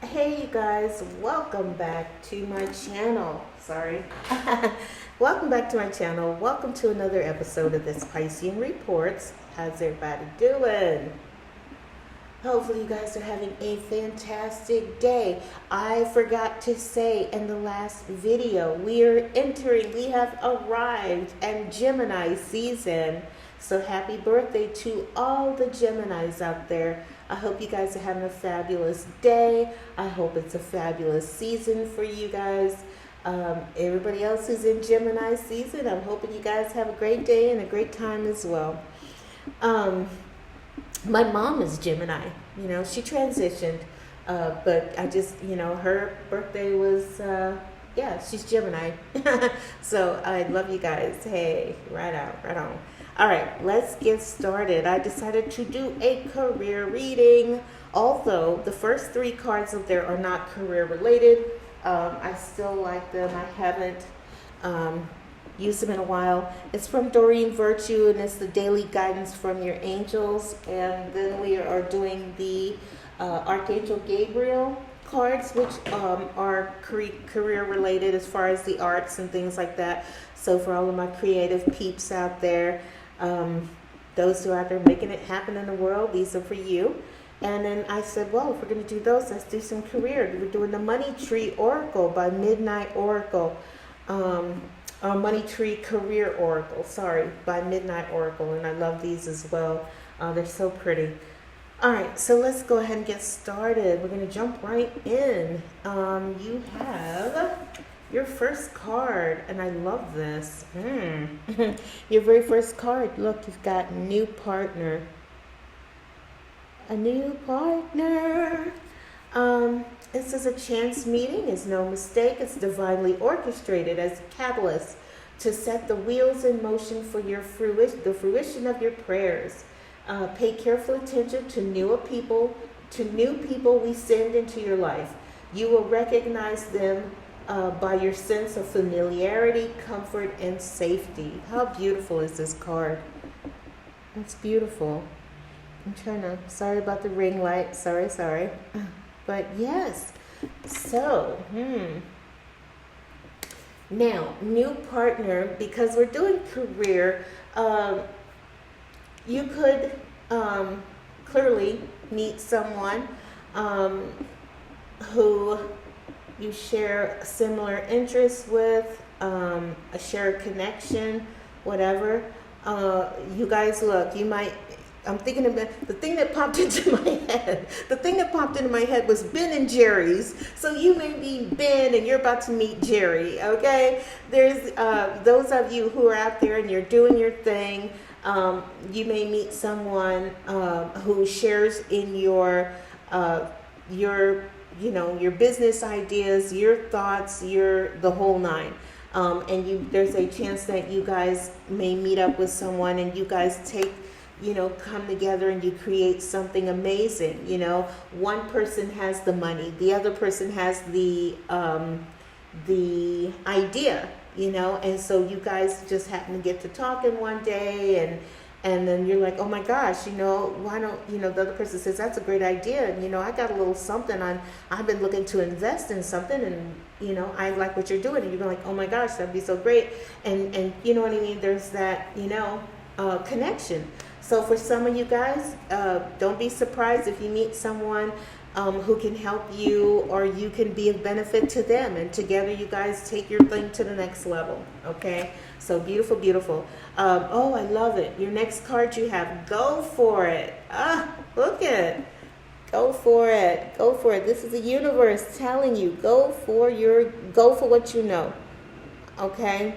Hey you guys, welcome back to my channel. Sorry. Welcome back to my channel. Welcome to another episode of this Piscean Reports. How's everybody doing? Hopefully you guys are having a fantastic day. I forgot to say in the last video, we have arrived in Gemini season. So happy birthday to all the Geminis out there. I hope you guys are having a fabulous day. I hope it's a fabulous season for you guys. Everybody else who's in Gemini season, I'm hoping you guys have a great day and a great time as well. My mom is Gemini. She transitioned, but I just, her birthday was, she's Gemini. So I love you guys. Hey, right on. All right, let's get started. I decided to do a career reading. Although the first three cards up there are not career related, I still like them. I haven't used them in a while. It's from Doreen Virtue, and it's the daily guidance from your angels. And then we are doing the Archangel Gabriel cards, which are career related as far as the arts and things like that. So for all of my creative peeps out there, those who are out there making it happen in the world, these are for you. And then I said, well, if we're going to do those, let's do some career. We're doing the Money Tree Oracle by Midnight Oracle. Money Tree Career Oracle, by Midnight Oracle. And I love these as well. They're so pretty. All right, so let's go ahead and get started. We're going to jump right in. You have your first card, and I love this. Your very first card. Look, you've got new partner. A new partner. It says a chance meeting is no mistake. It's divinely orchestrated as a catalyst to set the wheels in motion for the fruition of your prayers. Pay careful attention to new people we send into your life. You will recognize them by your sense of familiarity, comfort, and safety. How beautiful is this card? It's beautiful. Sorry about the ring light. Sorry. But yes. So, now, new partner, because we're doing career, you could clearly meet someone who you share similar interests with, a shared connection, whatever. You guys, look, I'm thinking about the thing that popped into my head. The thing that popped into my head was Ben and Jerry's. So you may be Ben and you're about to meet Jerry, okay? There's those of you who are out there and you're doing your thing. You may meet someone who shares in your business ideas, your thoughts, the whole nine. And there's a chance that you guys may meet up with someone and you guys come together and you create something amazing. One person has the money, the other person has the idea, and so you guys just happen to get to talking one day and then you're like, oh my gosh, why don't, the other person says, that's a great idea. And, I got a little something I've been looking to invest in something and, I like what you're doing. And you're like, oh my gosh, that'd be so great. And you know what I mean? There's that, connection. So for some of you guys, don't be surprised if you meet someone who can help you or you can be of benefit to them. And together you guys take your thing to the next level. Okay? So beautiful, beautiful. Oh, I love it. Your next card you have, go for it. Look at it. Go for it. Go for it. This is the universe telling you, go for what you know. Okay?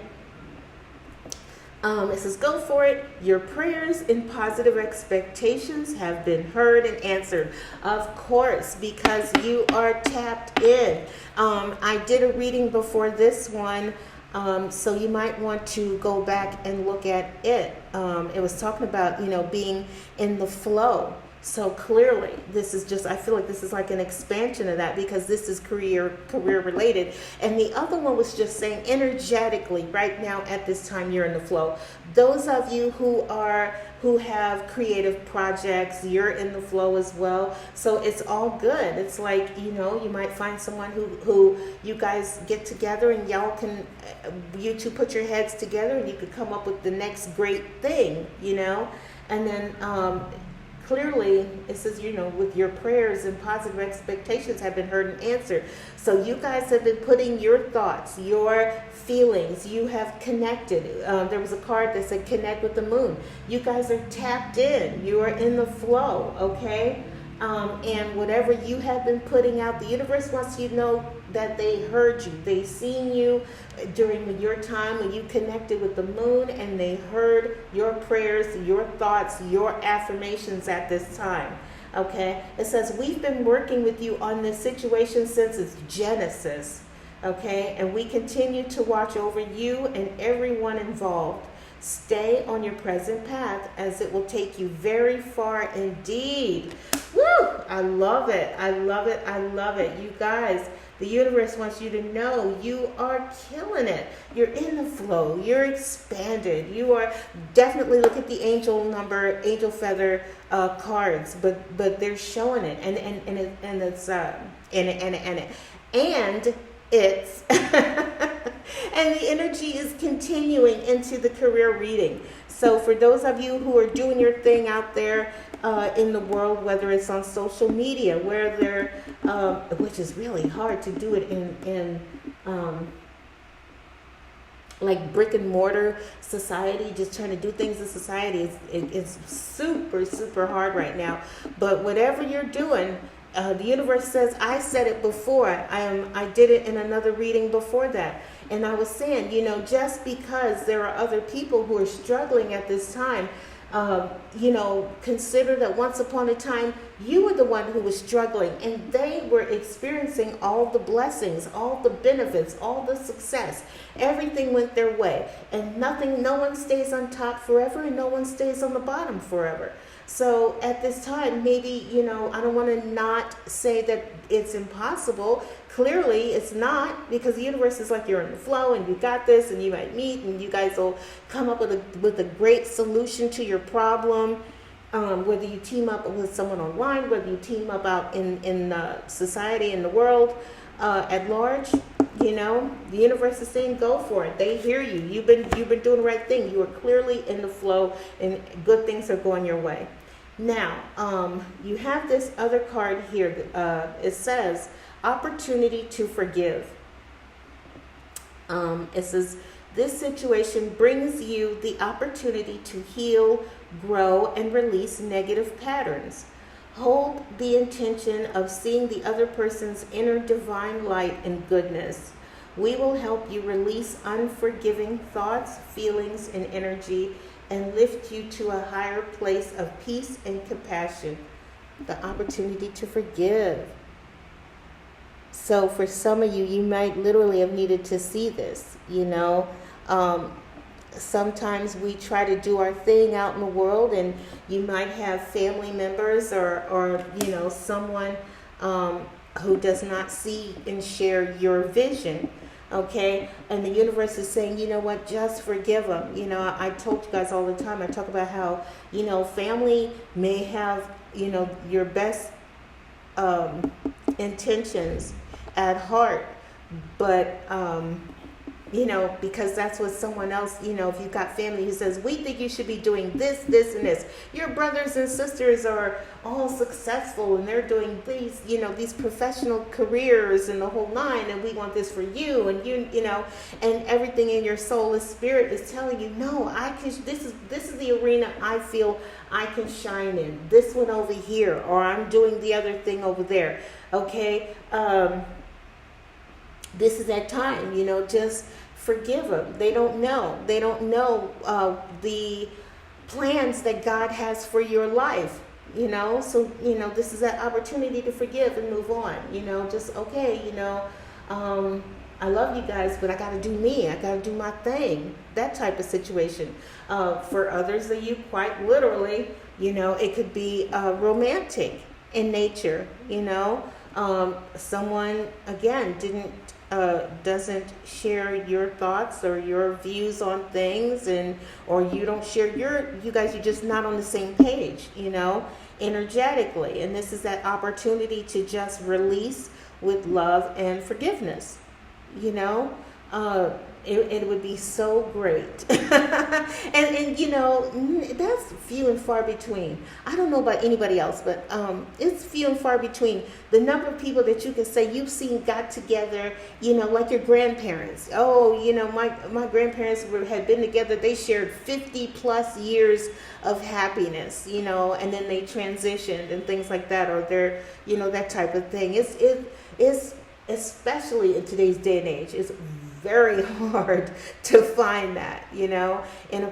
It says, go for it. Your prayers and positive expectations have been heard and answered. Of course, because you are tapped in. I did a reading before this one, so you might want to go back and look at it. It was talking about, being in the flow. So clearly, I feel like this is like an expansion of that because this is career related. And the other one was just saying energetically, right now at this time, you're in the flow. Those of you who who have creative projects. You're in the flow as well. So it's all good. It's like, you might find someone who you guys get together and y'all can, you two put your heads together and you could come up with the next great thing, And then clearly it says, with your prayers and positive expectations have been heard and answered. So you guys have been putting your thoughts, your feelings, you have connected. There was a card that said connect with the moon. You guys are tapped in. You are in the flow, okay? And whatever you have been putting out, the universe wants you to know that they heard you. They seen you during your time when you connected with the moon, and they heard your prayers, your thoughts, your affirmations at this time. Okay? It says, we've been working with you on this situation since its genesis. Okay? And we continue to watch over you and everyone involved. Stay on your present path, as it will take you very far indeed. Woo! I love it. I love it. I love it. You guys, the universe wants you to know you are killing it. You're in the flow. You're expanded. You are definitely, look at the angel number, angel feather cards, but they're showing it, and it's and the energy is continuing into the career reading. So for those of you who are doing your thing out there in the world, whether it's on social media, where they're, which is really hard to do it in like brick and mortar society, just trying to do things in society, it's super, super hard right now. But whatever you're doing, the universe says, I said it before. I did it in another reading before that. And I was saying, just because there are other people who are struggling at this time, consider that once upon a time, you were the one who was struggling, and they were experiencing all the blessings, all the benefits, all the success. Everything went their way, and no one stays on top forever, and no one stays on the bottom forever. So at this time, maybe, I don't want to not say that it's impossible. Clearly, it's not, because the universe is like, you're in the flow and you got this, and you might meet and you guys will come up with a great solution to your problem. Whether you team up with someone online, whether you team up out in society, in the world at large, the universe is saying, go for it. They hear you. You've been doing the right thing. You are clearly in the flow, and good things are going your way. Now, you have this other card here. It says, opportunity to forgive. It says, this situation brings you the opportunity to heal, grow, and release negative patterns. Hold the intention of seeing the other person's inner divine light and goodness. We will help you release unforgiving thoughts, feelings, and energy, and lift you to a higher place of peace and compassion. The opportunity to forgive. So for some of you, you might literally have needed to see this, Sometimes we try to do our thing out in the world, and you might have family members or someone who does not see and share your vision, okay? And the universe is saying, you know what, just forgive them. I told you guys all the time, I talk about how, family may have, your best intentions at heart, but because that's what someone else, if you've got family who says, we think you should be doing this, this, and this. Your brothers and sisters are all successful, and they're doing these, these professional careers and the whole nine, and we want this for you, and and everything in your soul and spirit is telling you, no, this is the arena I feel I can shine in. This one over here, or I'm doing the other thing over there. Okay? This is that time, just forgive them. They don't know. They don't know the plans that God has for your life, So, this is that opportunity to forgive and move on, just, okay, I love you guys, but I got to do me. I got to do my thing. That type of situation. For others of you, quite literally, it could be romantic in nature, Someone, again, didn't doesn't share your thoughts or your views on things, and or you don't share you guys, you're just not on the same page, energetically. And this is that opportunity to just release with love and forgiveness. It would be so great. and that's few and far between. I don't know about anybody else, but it's few and far between the number of people that you can say you've seen got together, like your grandparents. Oh, my grandparents had been together. They shared 50 plus years of happiness, and then they transitioned and things like that, or they're, that type of thing. It's especially in today's day and age, it's very hard to find that. In a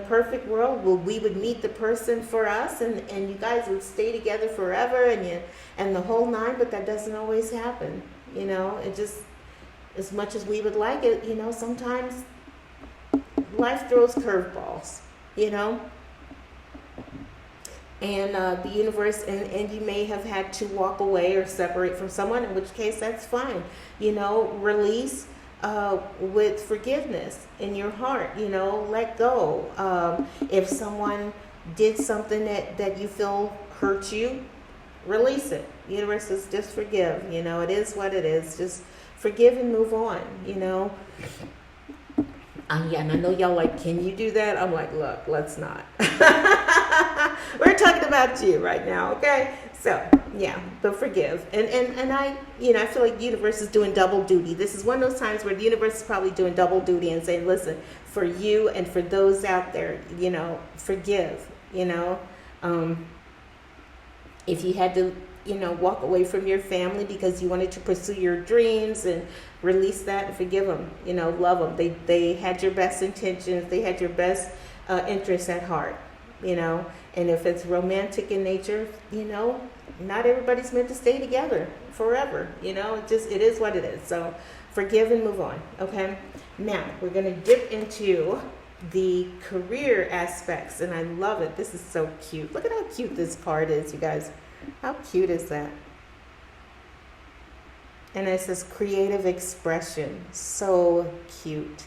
perfect world, we would meet the person for us, and you guys would stay together forever, and the whole nine. But that doesn't always happen. It just, as much as we would like it, sometimes life throws curveballs. And the universe, and you may have had to walk away or separate from someone, in which case that's fine. Release with forgiveness in your heart. Let go. If someone did something that you feel hurt you, release it. The universe says just forgive. It is what it is. Just forgive and move on. Yeah, and I know y'all like, can you do that? I'm like, look, let's not. We're talking about you right now, okay? So, yeah, but forgive. And I feel like the universe is doing double duty. This is one of those times where the universe is probably doing double duty and saying, listen, for you and for those out there, forgive, if you had to, walk away from your family because you wanted to pursue your dreams, and release that and forgive them, love them. They had your best intentions. They had your best interests at heart, and if it's romantic in nature, not everybody's meant to stay together forever, it is what it is. So forgive and move on. Okay. Now we're going to dip into the career aspects, and I love it. This is so cute. Look at how cute this card is, you guys. How cute is that? And it says creative expression. So cute.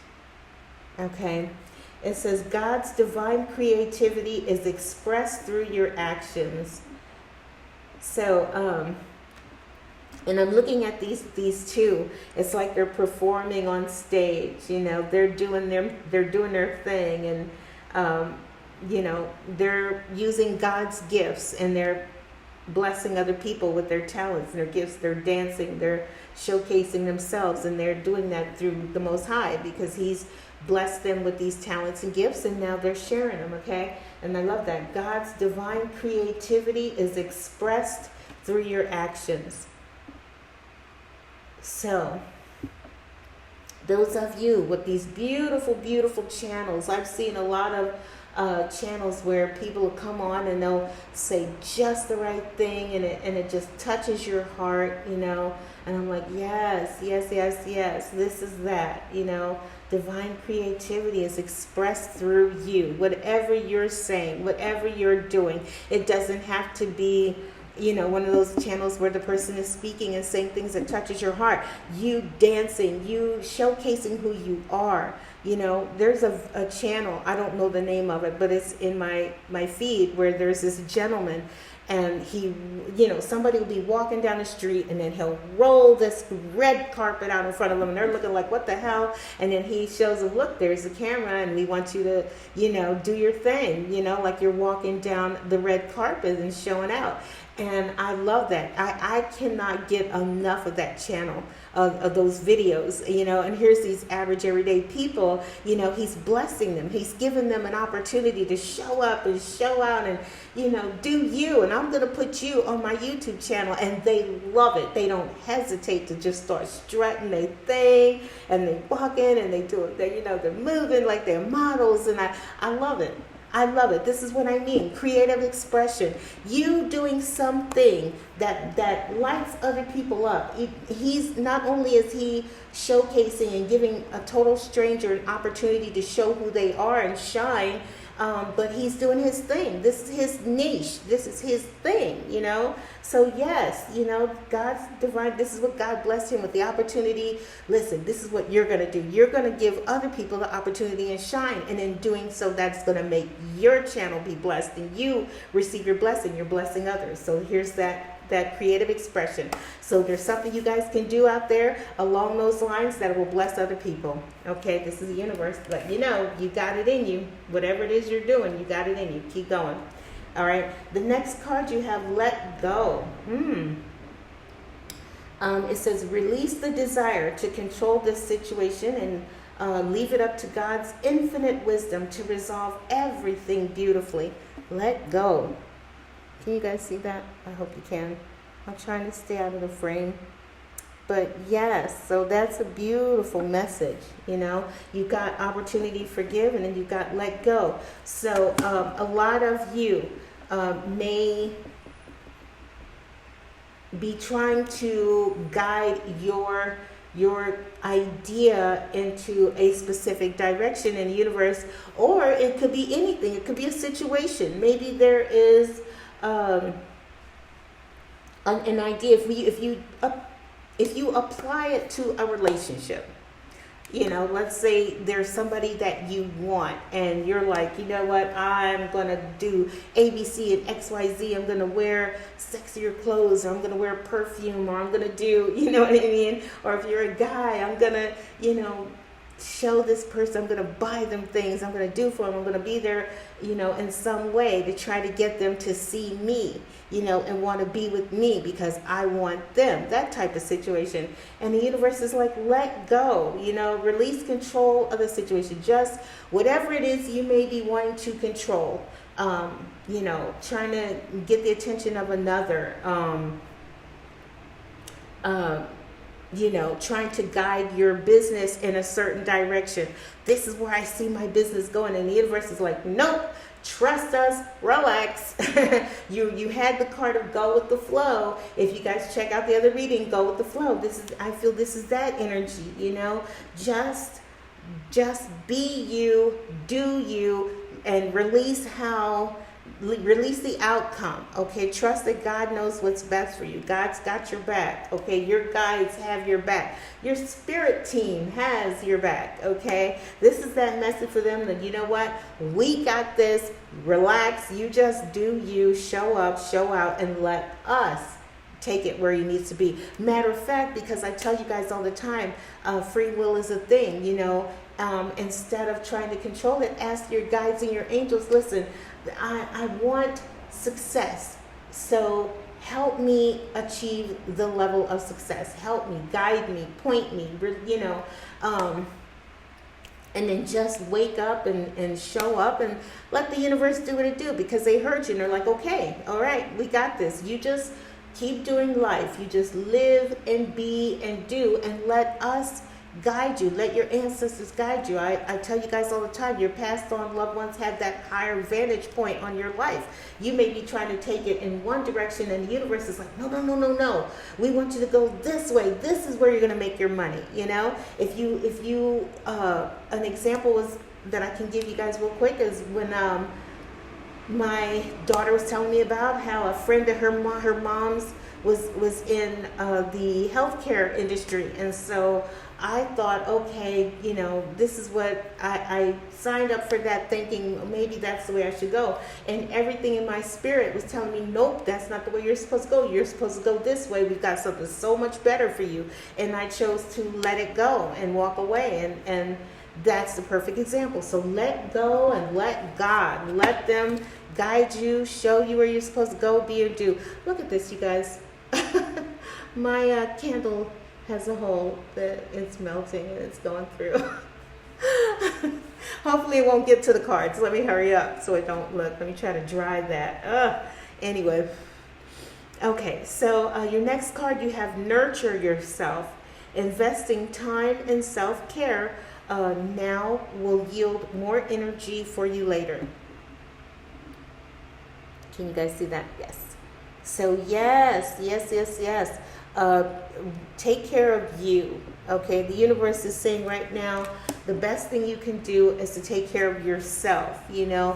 Okay. It says God's divine creativity is expressed through your actions. So, and I'm looking at these two. It's like they're performing on stage. They're doing their thing, and they're using God's gifts, and they're blessing other people with their talents and their gifts. They're dancing, they're showcasing themselves, and they're doing that through the Most High, because He's blessed them with these talents and gifts, and now they're sharing them. Okay. And I love that. God's divine creativity is expressed through your actions. So those of you with these beautiful, beautiful channels, I've seen a lot of channels where people will come on and they'll say just the right thing, and it just touches your heart, and I'm like, yes, this is that. Divine creativity is expressed through you. Whatever you're saying, whatever you're doing, it doesn't have to be one of those channels where the person is speaking and saying things that touches your heart. You dancing, you showcasing who you are. There's a channel, I don't know the name of it, but it's in my feed, where there's this gentleman, and he, somebody will be walking down the street, and then he'll roll this red carpet out in front of them, and they're looking like, what the hell? And then he shows them, look, there's the camera, and we want you to, do your thing, like you're walking down the red carpet and showing out. And I love that. I cannot get enough of that channel, of those videos, and here's these average everyday people, He's blessing them. He's giving them an opportunity to show up and show out and, do you. And I'm going to put you on my YouTube channel, and they love it. They don't hesitate to just start strutting their thing, and they walk in and they do it. They're moving like they're models, and I love it. I love it. This is what I mean. Creative expression. You doing something that lights other people up. He's not only is he showcasing and giving a total stranger an opportunity to show who they are and shine, but he's doing his thing. This is his niche. This is his thing, you know. So yes, you know, God's divine. This is what God blessed him with, the opportunity. Listen, this is what you're going to do. You're going to give other people the opportunity and shine. And in doing so, that's going to make your channel be blessed, and you receive your blessing. You're blessing others. So here's that creative expression. So there's something you guys can do out there along those lines that will bless other people. Okay, this is the universe. But you know, you got it in you. Whatever it is you're doing, you got it in you. Keep going. All right. The next card you have, let go. It says, release the desire to control this situation and leave it up to God's infinite wisdom to resolve everything beautifully. Let go. Can you guys see that? I hope you can. I'm trying to stay out of the frame. But yes, so that's a beautiful message. You know, you got opportunity, forgive, and then you got let go. So a lot of you may be trying to guide your idea into a specific direction in the universe, or it could be anything. It could be a situation. Maybe there is an idea. If you apply it to a relationship, you know, let's say there's somebody that you want and you're like, you know what, I'm going to do ABC and XYZ. I'm going to wear sexier clothes, or I'm going to wear perfume, or I'm going to do, you know what I mean? Or if you're a guy, I'm going to, you know, show this person, I'm going to buy them things, I'm going to do for them, I'm going to be there, you know, in some way to try to get them to see me, you know, and want to be with me because I want them, that type of situation. And the universe is like, let go, you know, release control of the situation. Just whatever it is you may be wanting to control, you know, trying to get the attention of another, you know, trying to guide your business in a certain direction. This is where I see my business going. And the universe is like, nope, trust us, relax. You had the card of go with the flow. If you guys check out the other reading, go with the flow. I feel this is that energy, you know, just be you, do you, and release the outcome. Okay, trust that God knows what's best for you. God's got your back. Okay, your guides have your back. Your spirit team has your back. Okay, this is that message for them that, you know what, we got this. Relax. You just do you. Show up, show out, and let us take it where you need to be. Matter of fact, because I tell you guys all the time, free will is a thing. You know, instead of trying to control it, ask your guides and your angels. Listen, I want success, so help me achieve the level of success. Help me, guide me, point me, you know, and then just wake up and show up and let the universe do what it do, because they heard you and they're like, okay, all right, we got this. You just keep doing life. You just live and be and do, and let us guide you. Let your ancestors guide you. I tell you guys all the time, your passed on loved ones have that higher vantage point on your life. You may be trying to take it in one direction, and the universe is like, no. We want you to go this way. This is where you're going to make your money. You know, if you an example was that I can give you guys real quick is when my daughter was telling me about how a friend of her mom's was in the healthcare industry, and so I thought, okay, you know, this is what I signed up for, that thinking maybe that's the way I should go. And everything in my spirit was telling me, nope, that's not the way you're supposed to go. You're supposed to go this way. We've got something so much better for you. And I chose to let it go and walk away. And that's the perfect example. So let go and let God. Let them guide you, show you where you're supposed to go, be, or do. Look at this, you guys. My candle has a hole that it's melting and it's going through. Hopefully it won't get to the cards. Let me hurry up so it don't look. Let me try to dry that. Anyway. Okay, so your next card, you have nurture yourself. Investing time in self-care now will yield more energy for you later. Can you guys see that? Yes. So yes, yes, yes, yes. Uh, Take care of you. Okay, the universe is saying right now, the best thing you can do is to take care of yourself. An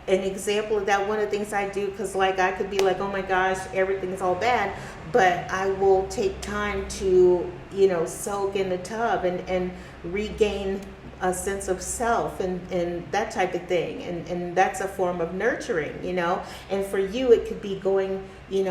example of that, one of the things I do, because like I could be like, oh my gosh, everything's all bad, but I will take time to, soak in the tub and regain a sense of self and that type of thing. And that's a form of nurturing. And for you, it could be going,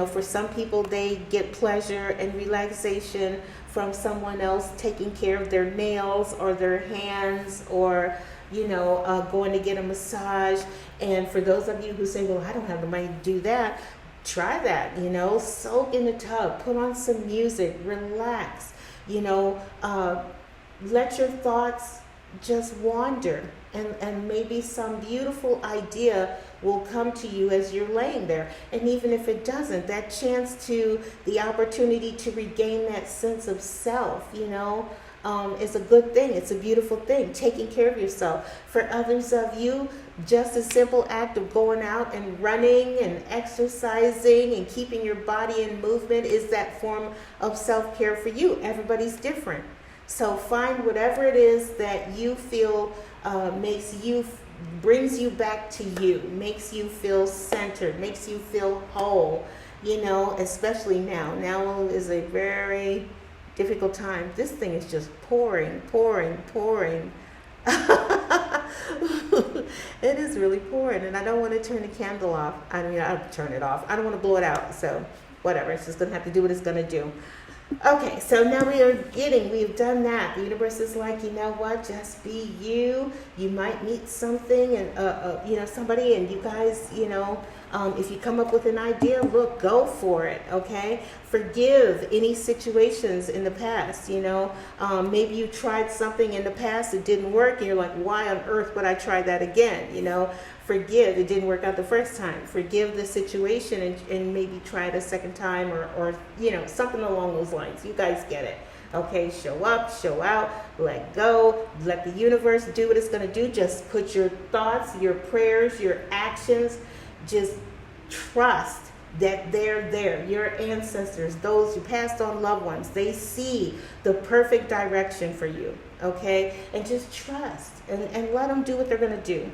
for some people, they get pleasure and relaxation from someone else taking care of their nails or their hands or, going to get a massage. And for those of you who say, well, I don't have the money to do that, try that, soak in the tub, put on some music, relax, let your thoughts just wander, and maybe some beautiful idea will come to you as you're laying there. And even if it doesn't, that chance to the opportunity to regain that sense of self, is a good thing. It's a beautiful thing, taking care of yourself. For others of you, just a simple act of going out and running and exercising and keeping your body in movement is that form of self-care for you. Everybody's different. So find whatever it is that you feel brings you back to you, makes you feel centered, makes you feel whole, especially now. Now is a very difficult time. This thing is just pouring. It is really pouring, and I don't want to turn the candle off. I'll turn it off. I don't want to blow it out, so whatever. It's just going to have to do what it's going to do. Okay, so now we've done that. The universe is like, you know what, just be you. You might meet something and, somebody, and you guys, if you come up with an idea, look, go for it, okay? Forgive any situations in the past, maybe you tried something in the past, it didn't work, and you're like, why on earth would I try that again, Forgive, it didn't work out the first time. Forgive the situation and maybe try it a second time or something along those lines. You guys get it. Okay, show up, show out, let go, let the universe do what it's going to do. Just put your thoughts, your prayers, your actions, just trust that they're there. Your ancestors, those you passed on loved ones, they see the perfect direction for you, okay? And just trust and let them do what they're going to do,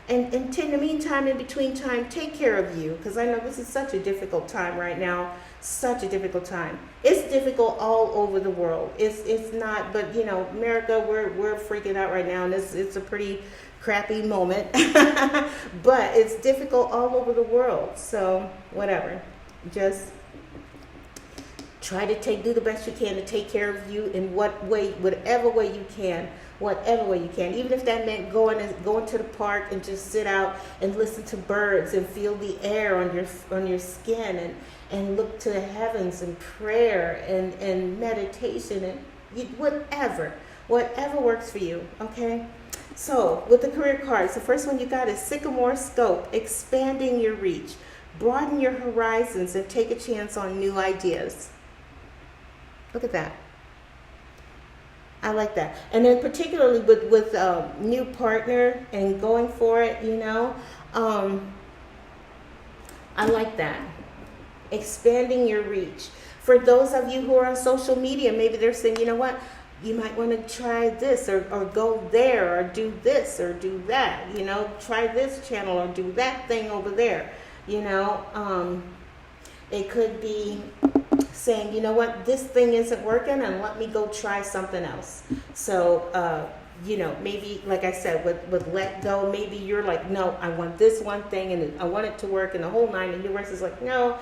And in the meantime, in between time, take care of you, because I know this is such a difficult time right now, such a difficult time. It's difficult all over the world. It's not, but America, we're freaking out right now, and it's a pretty crappy moment, but it's difficult all over the world. So whatever, just try to do the best you can to take care of you in whatever way you can. Even if that meant going to the park and just sit out and listen to birds and feel the air on your skin and look to the heavens and prayer and meditation and whatever works for you, okay? So with the career cards, the first one you got is Sycamore Scope, expanding your reach, broaden your horizons, and take a chance on new ideas. Look at that. I like that. And then particularly with new partner and going for it, I like that. Expanding your reach. For those of you who are on social media, maybe they're saying, you know what, you might want to try this or go there or do this or do that, try this channel or do that thing over there, It could be saying, you know what, this thing isn't working and let me go try something else. So, maybe, like I said, with let go, maybe you're like, no, I want this one thing and I want it to work and the whole nine. And the universe is like, no,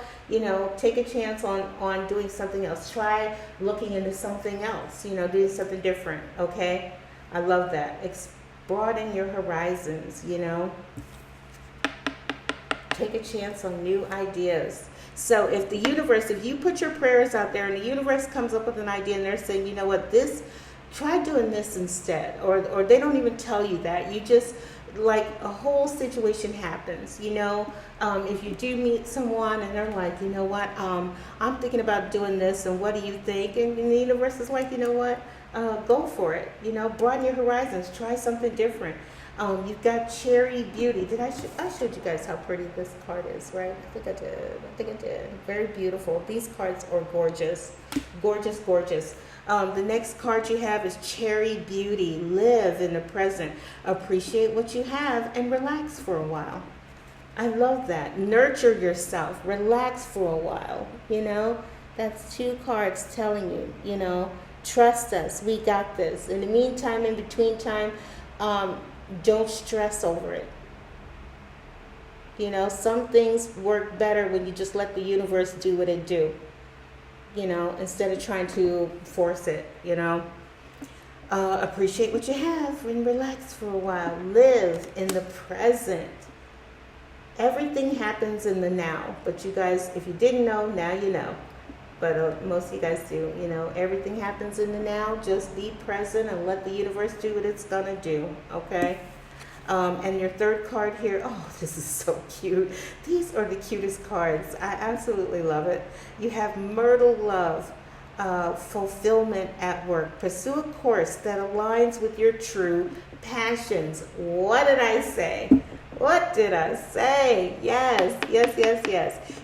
take a chance on doing something else. Try looking into something else, doing something different, okay? I love that. Broaden your horizons, Take a chance on new ideas. So if you put your prayers out there and the universe comes up with an idea and they're saying, you know what, try doing this instead, or they don't even tell you that. You just, like, a whole situation happens, if you do meet someone and they're like, you know what, I'm thinking about doing this and what do you think? And the universe is like, you know what, go for it, broaden your horizons, try something different. You've got Cherry Beauty. I showed you guys how pretty this card is, right? I think I did. Very beautiful. These cards are gorgeous. Gorgeous, gorgeous. The next card you have is Cherry Beauty. Live in the present. Appreciate what you have and relax for a while. I love that. Nurture yourself. Relax for a while. That's 2 cards telling you, trust us. We got this. In the meantime, in between time, don't stress over it. Some things work better when you just let the universe do what it do. Instead of trying to force it, appreciate what you have and relax for a while. Live in the present. Everything happens in the now. But you guys, if you didn't know, now you know. But most of you guys do. Everything happens in the now. Just be present and let the universe do what it's going to do. Okay? And your third card here, oh, this is so cute. These are the cutest cards. I absolutely love it. You have Myrtle Love, fulfillment at work. Pursue a course that aligns with your true passions. What did I say? What did I say? Yes.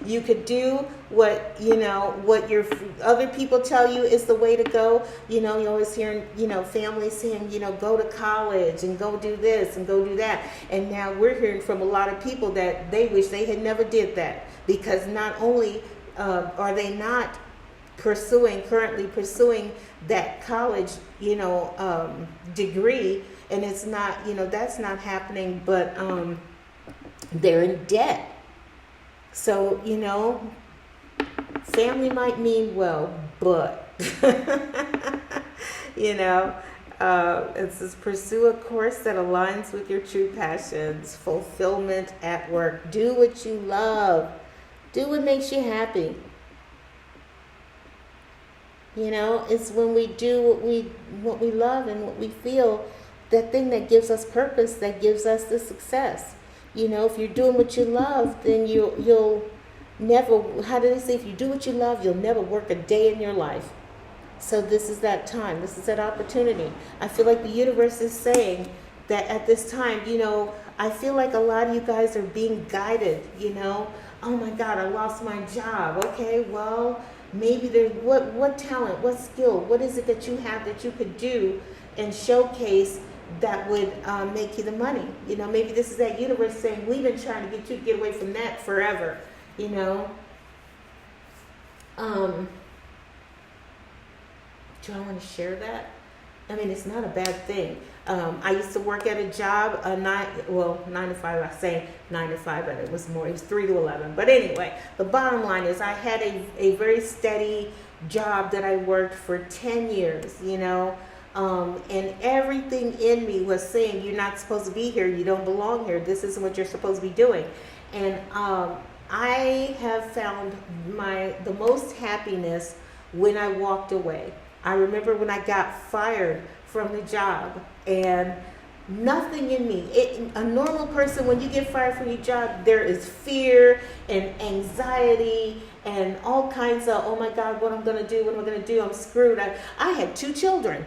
You could do what your other people tell you is the way to go. You always hear, families saying, go to college and go do this and go do that. And now we're hearing from a lot of people that they wish they had never did that, because not only are they not currently pursuing that college, degree, and it's not, that's not happening, but they're in debt. So, family might mean well, but, it says pursue a course that aligns with your true passions, fulfillment at work. Do what you love. Do what makes you happy. It's when we do what we love and what we feel, that thing that gives us purpose, that gives us the success. If you're doing what you love, then you'll never, how do they say, if you do what you love, you'll never work a day in your life. So this is that time. This is that opportunity. I feel like the universe is saying that at this time, I feel like a lot of you guys are being guided, Oh my God, I lost my job. Okay, well, maybe there's what talent, what skill, what is it that you have that you could do and showcase that would make you the money. Maybe this is that universe saying, we've been trying to get you to get away from that forever. Do I want to share that? I mean, it's not a bad thing. I used to work at a job, 9 to 5. I say 9 to 5, but it was 3 to 11. But anyway, the bottom line is I had a very steady job that I worked for 10 years, and everything in me was saying, you're not supposed to be here. You don't belong here. This isn't what you're supposed to be doing. And I have found the most happiness when I walked away. I remember when I got fired from the job, and nothing in me, a normal person, when you get fired from your job, there is fear and anxiety and all kinds of, oh my God, what am I going to do? I'm screwed. I had 2 children.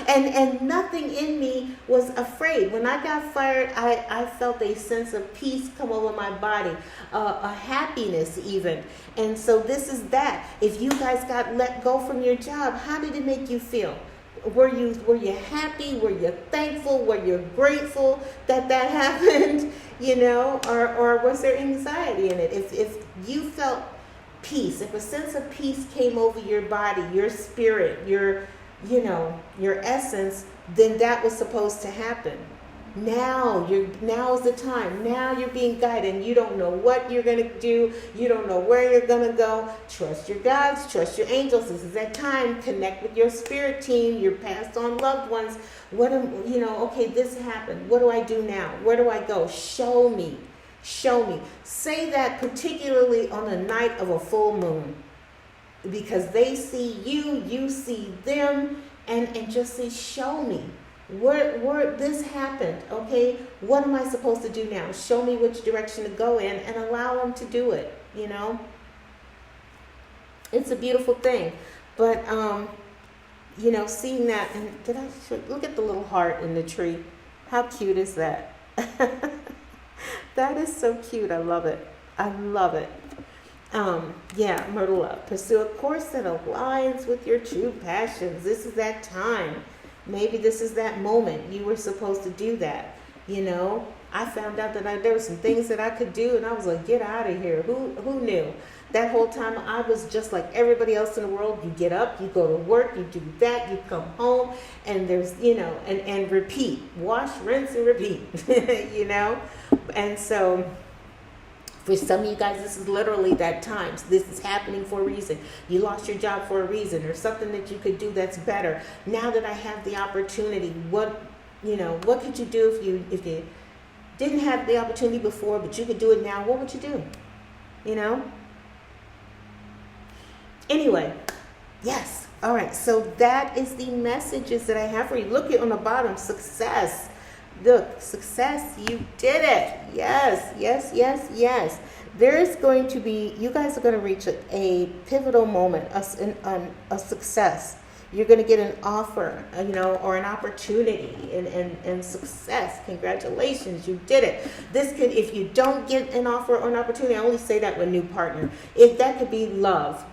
and nothing in me was afraid. When I got fired, I felt a sense of peace come over my body, a happiness even. And so this is that. If you guys got let go from your job, how did it make you feel? Were you happy? Were you thankful? Were you grateful that happened? Or was there anxiety in it? If you felt peace, if a sense of peace came over your body, your spirit, your essence, then that was supposed to happen. Now is the time. Now you're being guided, and you don't know what you're going to do. You don't know where you're going to go. Trust your guides, trust your angels. This is that time. Connect with your spirit team, your passed on loved ones. Okay, this happened. What do I do now? Where do I go? Show me. Say that particularly on the night of a full moon, because they see you, you see them, and just say, show me. Where this happened, okay? What am I supposed to do now? Show me which direction to go in, and allow them to do it, It's a beautiful thing. But, seeing that, and look at the little heart in the tree. How cute is that? That is so cute. I love it. I love it. Yeah, Myrtle Love. Pursue a course that aligns with your true passions. This is that time. Maybe this is that moment. You were supposed to do that. You know, I found out that there were some things that I could do, and I was like, get out of here. Who knew? That whole time I was just like everybody else in the world. You get up, you go to work, you do that, you come home, and there's, and repeat. Wash, rinse, and repeat, And so for some of you guys, this is literally that time. So this is happening for a reason. You lost your job for a reason, or something that you could do that's better. Now that I have the opportunity, what could you do if you didn't have the opportunity before, but you could do it now? What would you do? Anyway, yes. All right. So that is the messages that I have for you. Look at on the bottom, success. Look, success, you did it. Yes, yes, yes, yes. There is going to be, you guys are going to reach a pivotal moment, a success. You're going to get an offer, or an opportunity and success. Congratulations, you did it. If you don't get an offer or an opportunity, I only say that with a new partner. If that could be love,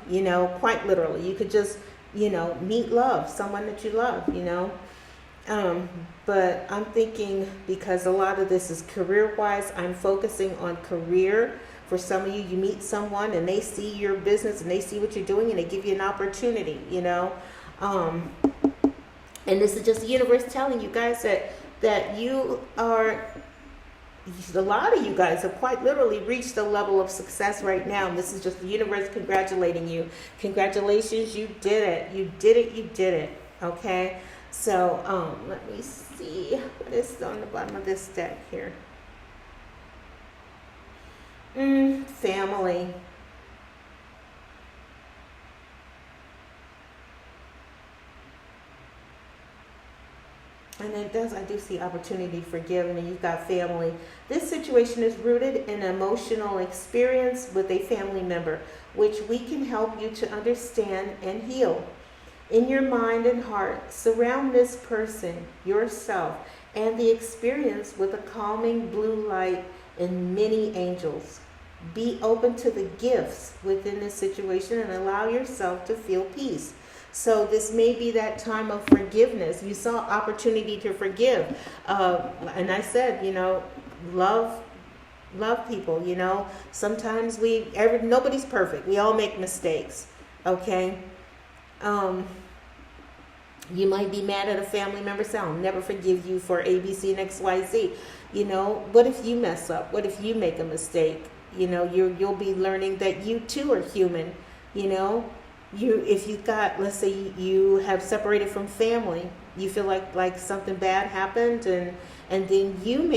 quite literally. You could just, meet love, someone that you love, But I'm thinking, because a lot of this is career-wise, I'm focusing on career. For some of you, you meet someone and they see your business and they see what you're doing and they give you an opportunity, And this is just the universe telling you guys that you are, a lot of you guys have quite literally reached a level of success right now. And this is just the universe congratulating you. Congratulations, you did it. You did it. You did it. Okay. So, let me see what is on the bottom of this deck here. Family. And I do see opportunity for giving, and you've got family. This situation is rooted in an emotional experience with a family member, which we can help you to understand and heal. In your mind and heart, surround this person, yourself, and the experience with a calming blue light and many angels. Be open to the gifts within this situation and allow yourself to feel peace. So this may be that time of forgiveness. You saw opportunity to forgive. And I said, love people, Sometimes nobody's perfect. We all make mistakes. Okay? You might be mad at a family member, say, I'll never forgive you for A, B, C, and X, Y, Z. What if you mess up? What if you make a mistake? You'll be learning that you too are human. If you've got, let's say you have separated from family, you feel like something bad happened, and then you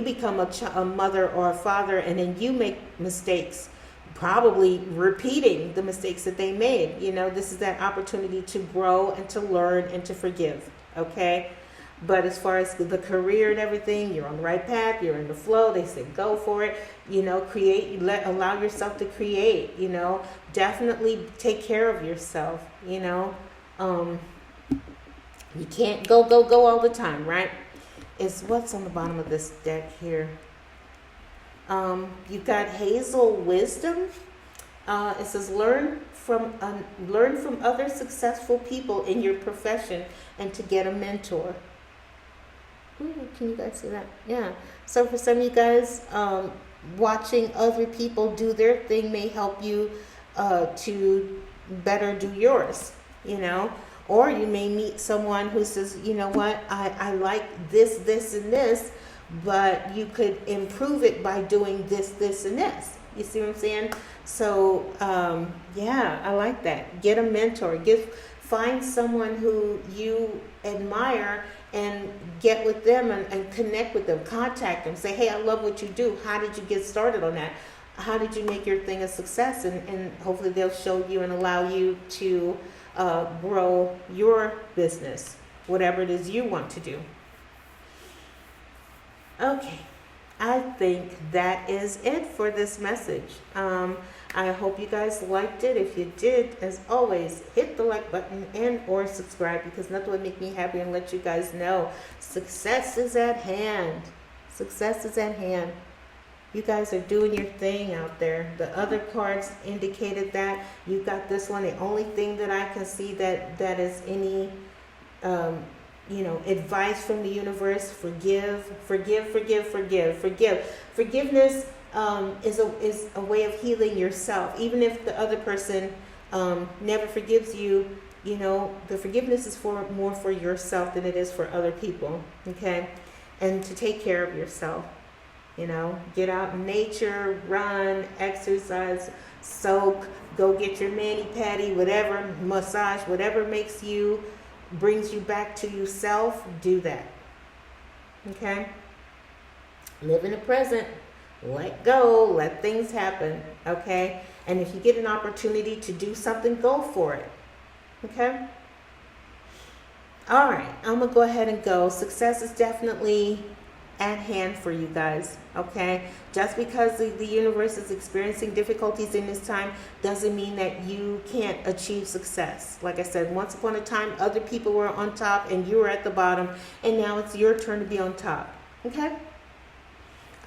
become a mother or a father, and then you make mistakes, probably repeating the mistakes that they made. This is that opportunity to grow and to learn and to forgive. Okay. But as far as the career and everything, you're on the right path, you're in the flow. They say go for it, create, allow yourself to create, definitely take care of yourself, You can't go all the time, right? It's what's on the bottom of this deck here. You've got Hazel Wisdom. It says learn from other successful people in your profession and to get a mentor. Can you guys see that? Yeah. So for some of you guys, watching other people do their thing may help you to better do yours, Or you may meet someone who says, you know what, I like this, and this, but you could improve it by doing this, and this. You see what I'm saying? So, I like that. Get a mentor. Find someone who you admire and get with them and connect with them. Contact them. Say, hey, I love what you do. How did you get started on that? How did you make your thing a success? And hopefully they'll show you and allow you to grow your business, whatever it is you want to do. Okay. I think that is it for this message. I hope you guys liked it. If you did, as always, hit the like button and or subscribe, because nothing would make me happy and let you guys know success is at hand. Success is at hand. You guys are doing your thing out there. The other cards indicated that. You got this one. The only thing that I can see that is any advice from the universe: forgive. Forgiveness is a way of healing yourself. Even if the other person never forgives you, the forgiveness is more for yourself than it is for other people. Okay, and to take care of yourself. Get out in nature, run, exercise, soak, go get your mani-pedi, whatever, massage, whatever brings you back to yourself, do that. Okay? Live in the present. Let go. Let things happen. Okay? And if you get an opportunity to do something, go for it. Okay? All right. I'm going to go ahead and go. Success is definitely at hand for you guys. Okay? Just because the universe is experiencing difficulties in this time doesn't mean that you can't achieve success. Like I said, once upon a time, other people were on top and you were at the bottom, and now it's your turn to be on top. Okay?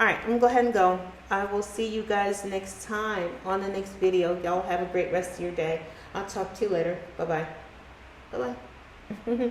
All right, I'm going to go ahead and go. I will see you guys next time on the next video. Y'all have a great rest of your day. I'll talk to you later. Bye-bye. Bye-bye.